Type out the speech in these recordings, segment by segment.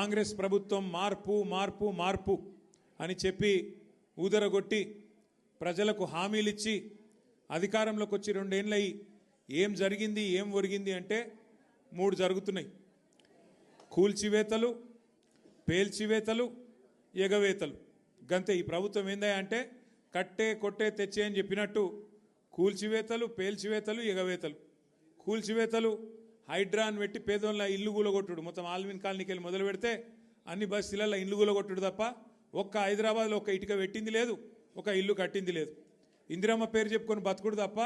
కాంగ్రెస్ ప్రభుత్వం మార్పు మార్పు మార్పు అని చెప్పి ఊదరగొట్టి ప్రజలకు హామీలిచ్చి అధికారంలోకి వచ్చి 2 ఏళ్ళయి ఏం జరిగింది ఏం ఒరిగింది అంటే 3 జరుగుతున్నాయి. కూల్చివేతలు, పేల్చివేతలు, ఎగవేతలు. గంతే. ఈ ప్రభుత్వం ఏందా అంటే కట్టే కొట్టే తెచ్చే అని చెప్పినట్టు కూల్చివేతలు, పేల్చివేతలు, ఎగవేతలు. కూల్చివేతలు హైడ్రాన్ పెట్టి పేదోళ్ళ ఇల్లు కూలగొట్టుడు. మొత్తం ఆల్విన్ కాలనీకి వెళ్ళి మొదలు పెడితే అన్ని బస్తీలలో ఇల్లు కూలగొట్టుడు తప్ప ఒక్క హైదరాబాద్లో ఒక్క ఇటుక పెట్టింది లేదు, ఒక ఇల్లు కట్టింది లేదు. ఇందిరమ్మ పేరు చెప్పుకొని బతుకుడు తప్ప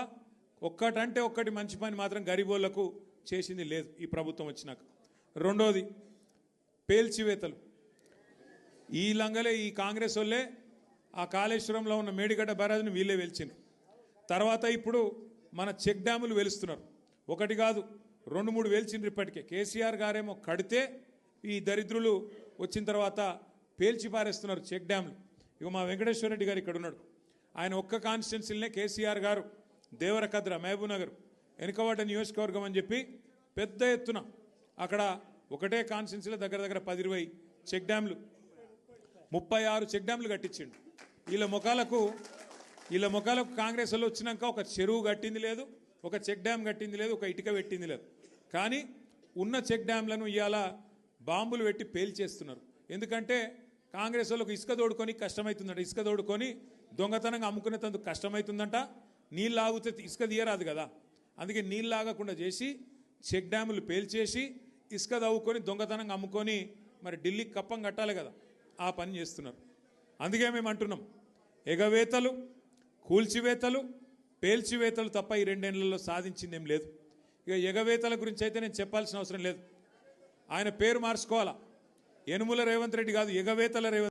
ఒక్కటంటే ఒక్కటి మంచి పని మాత్రం గరీబోళ్లకు చేసింది లేదు ఈ ప్రభుత్వం వచ్చినాక. రెండోది పేల్చివేతలు. ఈ లంగలే ఈ కాంగ్రెస్ వాళ్ళే ఆ కాళేశ్వరంలో ఉన్న మేడిగడ్డ బ్యారేజ్ని వీళ్ళే వెలిచిండ్రు. తర్వాత ఇప్పుడు మన చెక్ డ్యాములు వెలుస్తున్నారు. ఒకటి కాదు 2-3 వెలిచిండ్రు ఇప్పటికే. కేసీఆర్ గారేమో కడితే ఈ దరిద్రులు వచ్చిన తర్వాత పేల్చి పారేస్తున్నారు చెక్ డ్యాములు. ఇక మా వెంకటేశ్వర రెడ్డి గారు ఇక్కడ ఉన్నాడు. ఆయన ఒక్క కాన్స్టిట్యున్సీలనే కేసీఆర్ గారు దేవరకద్ర, మహబూబ్నగర్, వెనుకబడ్డ నియోజకవర్గం అని చెప్పి పెద్ద ఎత్తున అక్కడ ఒకటే కాన్స్టిట్యున్సీలో దగ్గర దగ్గర 10-20 చెక్ డ్యాములు, 36 చెక్ డ్యాములు కట్టించిండు. వీళ్ళ ముఖాలకు కాంగ్రెస్ వాళ్ళు వచ్చినాక ఒక చెరువు కట్టింది లేదు, ఒక చెక్ డ్యామ్ కట్టింది లేదు, ఒక ఇటుక పెట్టింది లేదు. కానీ ఉన్న చెక్ డ్యామ్లను ఇవాళ బాంబులు పెట్టి పేల్చేస్తున్నారు. ఎందుకంటే కాంగ్రెస్ వాళ్ళకు ఇసుక తోడుకొని కష్టమవుతుందంట. ఇసుక తోడుకొని దొంగతనంగా అమ్ముకునేందుకు కష్టమవుతుందంట. నీళ్ళు ఆగితే ఇసుక తీయరాదు కదా, అందుకే నీళ్ళు ఆగకుండా చేసి చెక్ డ్యాములు పేల్చేసి ఇసుక తవ్వుకొని దొంగతనంగా అమ్ముకొని మరి ఢిల్లీకి కప్పం కట్టాలి కదా, ఆ పని చేస్తున్నారు. అందుకే మేము అంటున్నాం ఎగవేతలు, కూల్చివేతలు, పేల్చివేతలు తప్ప ఈ 2 ఏళ్లలో సాధించిందేం లేదు. ఇక ఎగవేతల గురించి అయితే నేను చెప్పాల్సిన అవసరం లేదు. ఆయన పేరు మార్చుకోవాలా, యనుమల రేవంత్ రెడ్డి కాదు, ఎగవేతల రేవంత్.